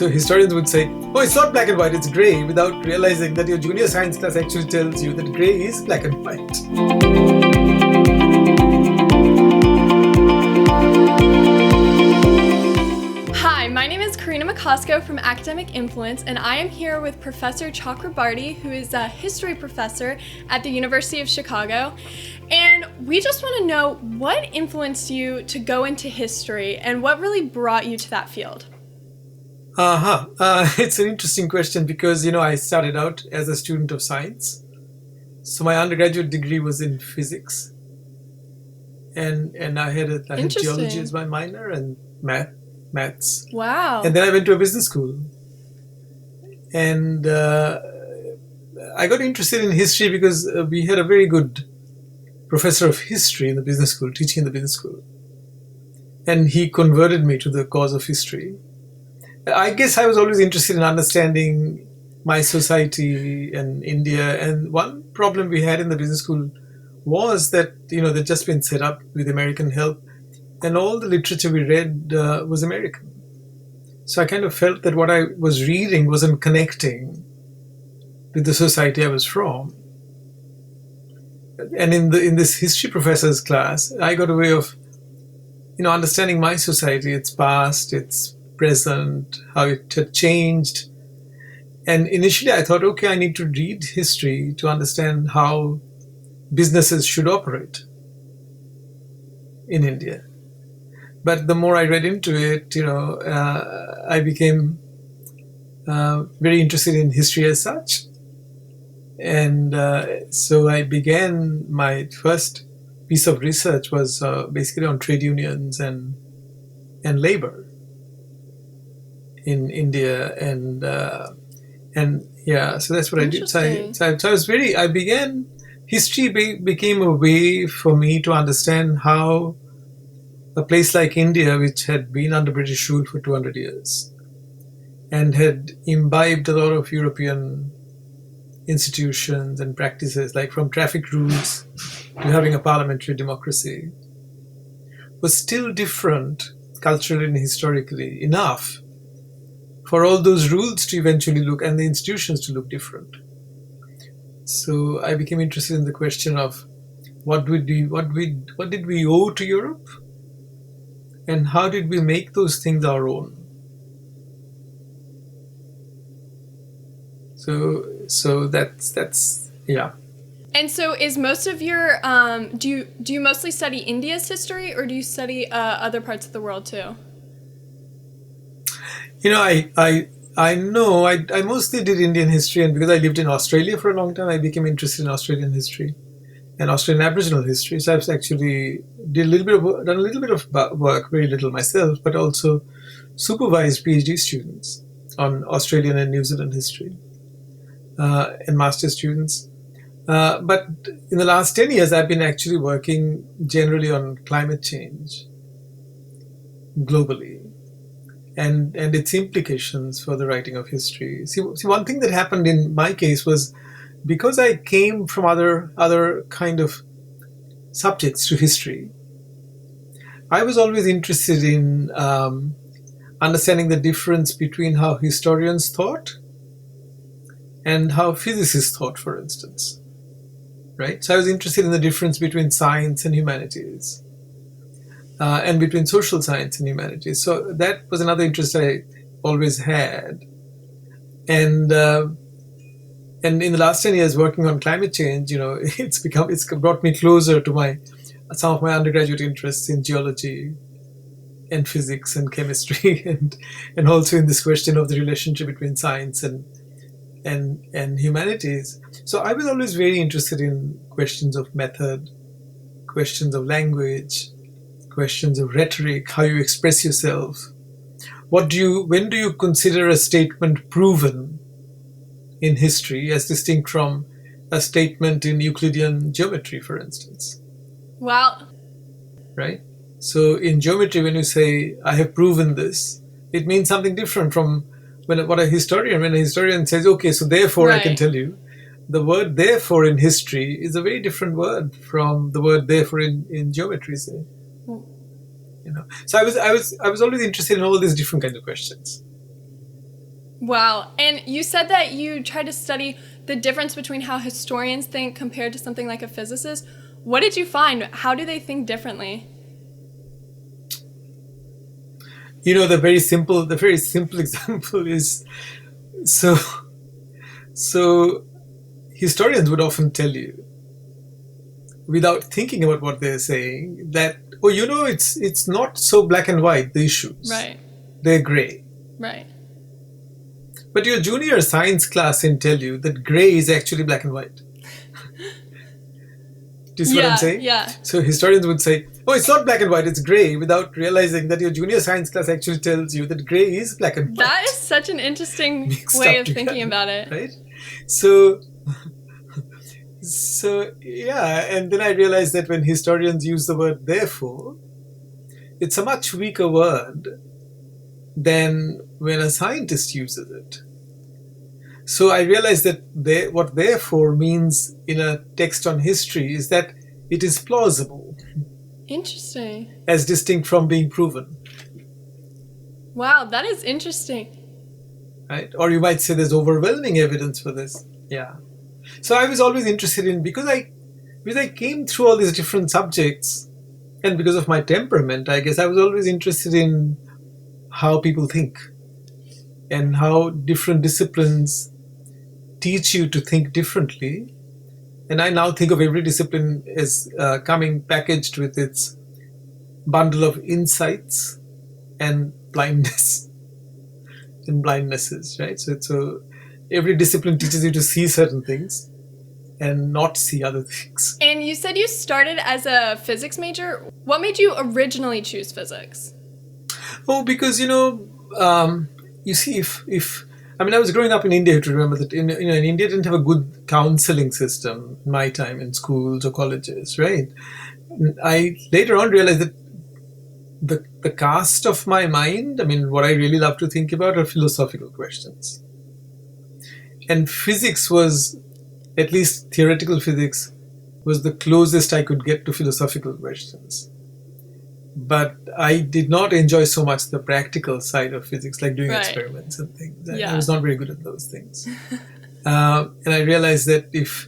So historians would say, oh, it's not black and white, it's grey, without realizing that your junior science class actually tells you that grey is black and white. Hi, my name is Karina from Academic Influence, and I am here with Professor Chakrabarty, who is a history professor at the University of Chicago. And we just want to know what influenced you to go into history and what really brought you to that field? It's an interesting question because, I started out as a student of science. So my undergraduate degree was in physics. And I had geology as my minor and maths. Wow. And then I went to a business school. And I got interested in history because we had a very good professor of history in the business school, teaching in the business school. And he converted me to the cause of history. I guess I was always interested in understanding my society and India. And one problem we had in the business school was that, they'd just been set up with American help. And all the literature we read was American. So I kind of felt that what I was reading wasn't connecting with the society I was from. And in this history professor's class, I got a way of, understanding my society, its past, its present, how it had changed. And initially I thought, okay, I need to read history to understand how businesses should operate in India. But the more I read into it, I became very interested in history as such. And so I began, my first piece of research was basically on trade unions and labor in India. So that's what I did. History became a way for me to understand how a place like India, which had been under British rule for 200 years and had imbibed a lot of European institutions and practices, like from traffic rules to having a parliamentary democracy, was still different culturally and historically enough for all those rules to eventually look and the institutions to look different. So I became interested in the question of what did we owe to Europe? And how did we make those things our own? So that's yeah. And so is most of your, do you mostly study India's history, or do you study other parts of the world too? I know I mostly did Indian history, and because I lived in Australia for a long time, I became interested in Australian history and Australian Aboriginal history. So I've actually done a little bit of work, very little myself, but also supervised PhD students on Australian and New Zealand history and master's students. But in the last 10 years, I've been actually working generally on climate change globally and its implications for the writing of history. See, one thing that happened in my case was, because I came from other kind of subjects to history, I was always interested in understanding the difference between how historians thought and how physicists thought, for instance. Right? So I was interested in the difference between science and humanities, and between social science and humanities. So that was another interest I always had. And in the last 10 years working on climate change, it's brought me closer to some of my undergraduate interests in geology and physics and chemistry, and also in this question of the relationship between science and humanities. So I was always very interested in questions of method, questions of language, questions of rhetoric, how you express yourself. When do you consider a statement proven in history as distinct from a statement in Euclidean geometry, for instance? Wow. Right? So in geometry, when you say, I have proven this, it means something different from when a historian says, okay, so therefore right. I can tell you. The word therefore in history is a very different word from the word therefore in geometry, say. So I was always interested in all these different kinds of questions. Wow. And you said that you tried to study the difference between how historians think compared to something like a physicist. What did you find? How do they think differently? The very simple example is, so historians would often tell you, without thinking about what they're saying, that, it's not so black and white, the issues. Right. They're gray. Right. But your junior science class can tell you that gray is actually black and white. Do you see what I'm saying? Yeah. So historians would say, oh, it's not black and white, it's gray, without realizing that your junior science class actually tells you that gray is black and white. That is such an interesting way of thinking about it. Right? So yeah, and then I realized that when historians use the word therefore, it's a much weaker word than when a scientist uses it. So I realized that what therefore means in a text on history is that it is plausible. Interesting. As distinct from being proven. Wow, that is interesting. Right? Or you might say there's overwhelming evidence for this. Yeah. So I was always interested in, because I came through all these different subjects, and because of my temperament, I guess I was always interested in how people think and how different disciplines teach you to think differently. And I now think of every discipline as coming packaged with its bundle of insights and blindness and blindnesses, right? So every discipline teaches you to see certain things and not see other things. And you said you started as a physics major. What made you originally choose physics? Oh, because, you see, if I was growing up in India, you have to remember that in India didn't have a good counseling system in my time in schools or colleges, right? I later on realized that the cast of my mind, what I really love to think about are philosophical questions. And physics was, at least theoretical physics, was the closest I could get to philosophical questions. But I did not enjoy so much the practical side of physics, like doing experiments and things. I was not very good at those things. And I realized that if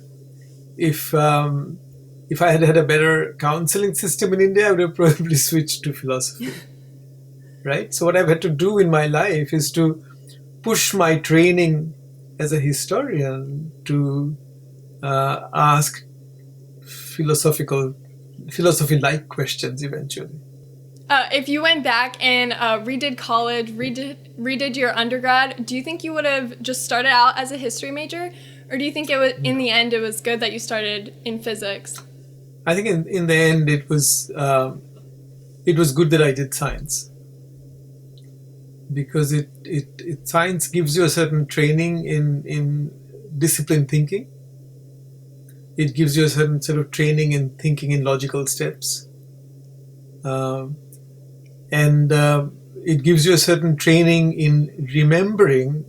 I had had a better counseling system in India, I would have probably switched to philosophy. Right? So what I've had to do in my life is to push my training as a historian to ask philosophy-like questions eventually. If you went back and redid college, redid your undergrad, do you think you would have just started out as a history major? Or do you think in the end it was good that you started in physics? I think in the end it was good that I did science. Because science gives you a certain training in disciplined thinking. It gives you a certain sort of training in thinking in logical steps. And it gives you a certain training in remembering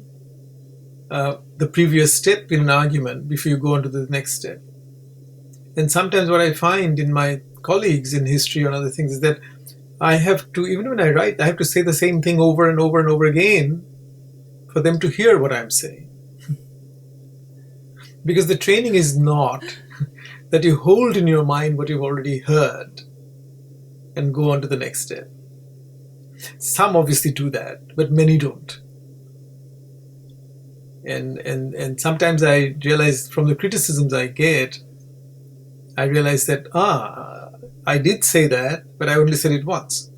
the previous step in an argument before you go on to the next step. And sometimes what I find in my colleagues in history and other things is that I have to, even when I write, I have to say the same thing over and over and over again for them to hear what I'm saying. Because the training is not that you hold in your mind what you've already heard and go on to the next step. Some obviously do that, but many don't. And sometimes I realize from the criticisms I get, I realize that, I did say that, but I only said it once.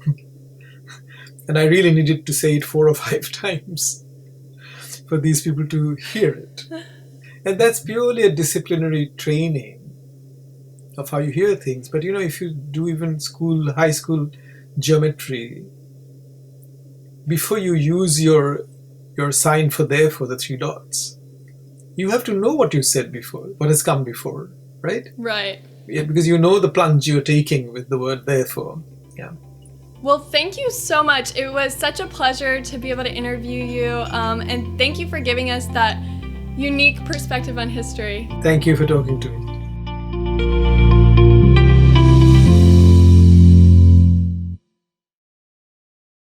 And I really needed to say it 4 or 5 times for these people to hear it. And that's purely a disciplinary training of how you hear things. But if you do even high school geometry, before you use your sign for therefore, the 3 dots, you have to know what you said before, what has come before, right? Right. Yeah, because you know the plunge you're taking with the word therefore. Yeah. Well, thank you so much. It was such a pleasure to be able to interview you, and thank you for giving us that unique perspective on history. Thank you for talking to me.